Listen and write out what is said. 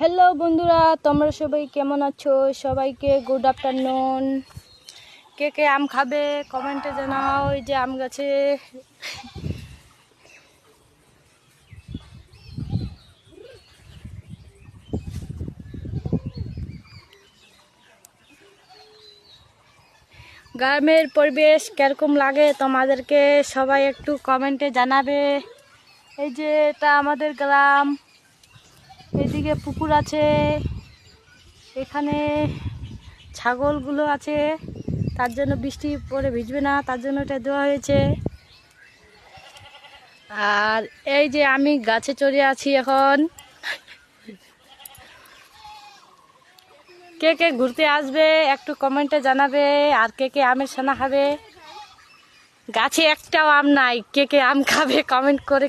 Hello বন্ধুরা, তোমরা সবাই কেমন আছো? সবাইকে গুড আফটারনুন। কে কে আম খাবে কমেন্টে জানাও। এই যে আম গাছে গ্রামের পরিবেশ কিরকম লাগে তোমাদেরকে সবাই একটু কমেন্টে জানাবে। এই যে এটা আমাদের গ্রাম, এদিকে পুকুর আছে, এখানে ছাগলগুলো আছে, তার জন্য বৃষ্টি পরে ভিজবে না, তার জন্য এটা দেওয়া হয়েছে। আর এই যে আমি গাছে চড়ে আছি এখন। কে কে ঘুরতে আসবে একটু কমেন্টে জানাবে। আর কে কে আমের ছানা খাবে? গাছে একটাও আম নাই, কে কে আম খাবে কমেন্ট করে